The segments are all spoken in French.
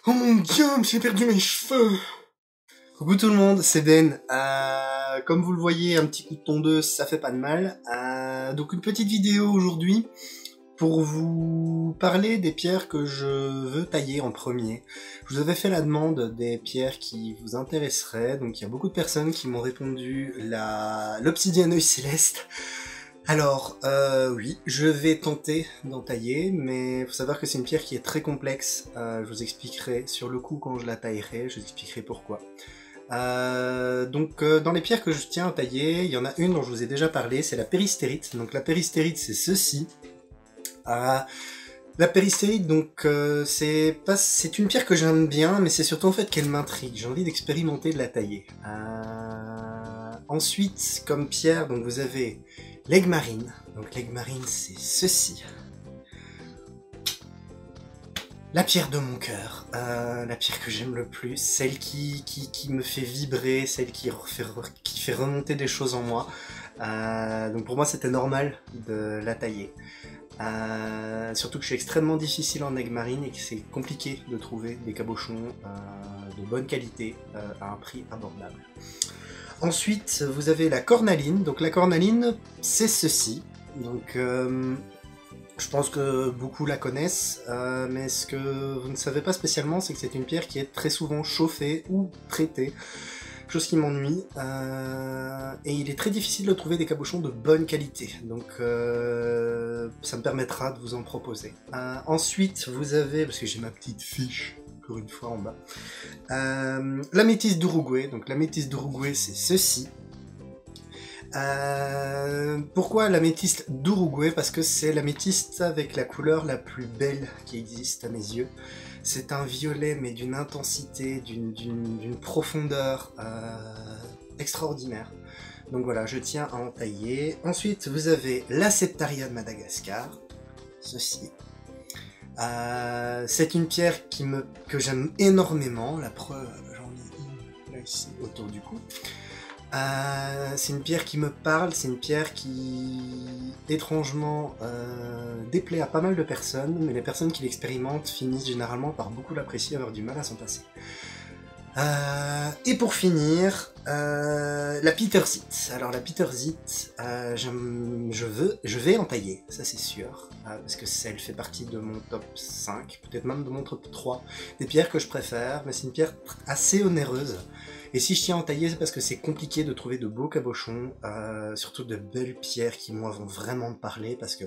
Oh mon dieu, j'ai perdu mes cheveux. Coucou tout le monde, c'est Ben. Comme vous le voyez, un petit coup de tondeuse, ça fait pas de mal. Donc une petite vidéo aujourd'hui pour vous parler des pierres que je veux tailler en premier. Je vous avais fait la demande des pierres qui vous intéresseraient, donc il y a beaucoup de personnes qui m'ont répondu l'obsidienne œil céleste. Alors, oui, je vais tenter d'en tailler, mais il faut savoir que c'est une pierre qui est très complexe. Je vous expliquerai sur le coup quand je la taillerai, je vous expliquerai pourquoi. Dans les pierres que je tiens à tailler, il y en a une dont je vous ai déjà parlé, c'est la péristérite. Donc la péristérite, c'est ceci. La péristérite, donc, c'est une pierre que j'aime bien, mais c'est surtout en fait qu'elle m'intrigue. J'ai envie d'expérimenter de la tailler. Ensuite, comme pierre, donc vous avez l'aigle marine. Donc l'aigle marine, c'est ceci. La pierre de mon cœur, la pierre que j'aime le plus, celle qui me fait vibrer, celle qui fait remonter des choses en moi. Donc pour moi, c'était normal de la tailler. Surtout que je suis extrêmement difficile en aigle marine et que c'est compliqué de trouver des cabochons de bonne qualité à un prix abordable. Ensuite, vous avez la cornaline. Donc la cornaline, c'est ceci. Donc je pense que beaucoup la connaissent, mais ce que vous ne savez pas spécialement, c'est que c'est une pierre qui est très souvent chauffée ou traitée. Chose qui m'ennuie, et il est très difficile de trouver des cabochons de bonne qualité, donc ça me permettra de vous en proposer. Ensuite, vous avez, parce que j'ai ma petite fiche, encore une fois en bas, l'améthyste d'Uruguay. Donc l'améthyste d'Uruguay, c'est ceci. Pourquoi l'améthyste d'Uruguay? Parce que c'est l'améthyste avec la couleur la plus belle qui existe à mes yeux. C'est un violet, mais d'une intensité, d'une profondeur extraordinaire. Donc voilà, je tiens à en tailler. Ensuite, vous avez la Septaria de Madagascar. Ceci. C'est une pierre que j'aime énormément. La preuve, j'en ai une là ici autour du cou. C'est une pierre qui me parle, c'est une pierre qui, étrangement, déplaît à pas mal de personnes, mais les personnes qui l'expérimentent finissent généralement par beaucoup l'apprécier et avoir du mal à s'en passer. Et pour finir, la Pietersite. Alors la Pietersite, je vais en tailler, ça c'est sûr, parce que elle fait partie de mon top 5, peut-être même de mon top 3 des pierres que je préfère, mais c'est une pierre assez onéreuse. Et si je tiens à en tailler, c'est parce que c'est compliqué de trouver de beaux cabochons, surtout de belles pierres qui, moi, vont vraiment me parler, parce que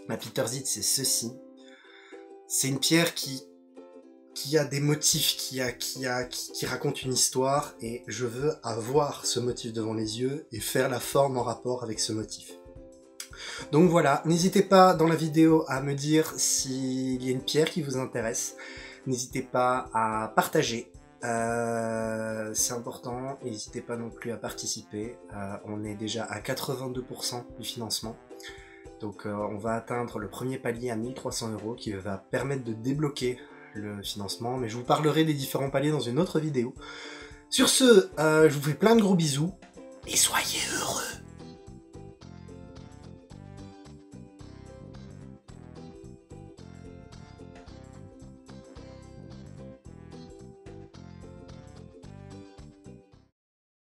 ma Pietersite, c'est ceci. C'est une pierre qui a des motifs, qui raconte une histoire, et je veux avoir ce motif devant les yeux et faire la forme en rapport avec ce motif. Donc voilà, n'hésitez pas dans la vidéo à me dire s'il y a une pierre qui vous intéresse. N'hésitez pas à partager. C'est important, n'hésitez pas non plus à participer, on est déjà à 82% du financement, donc on va atteindre le premier palier à 1300 € qui va permettre de débloquer le financement, mais je vous parlerai des différents paliers dans une autre vidéo. Sur ce, je vous fais plein de gros bisous, et soyez heureux!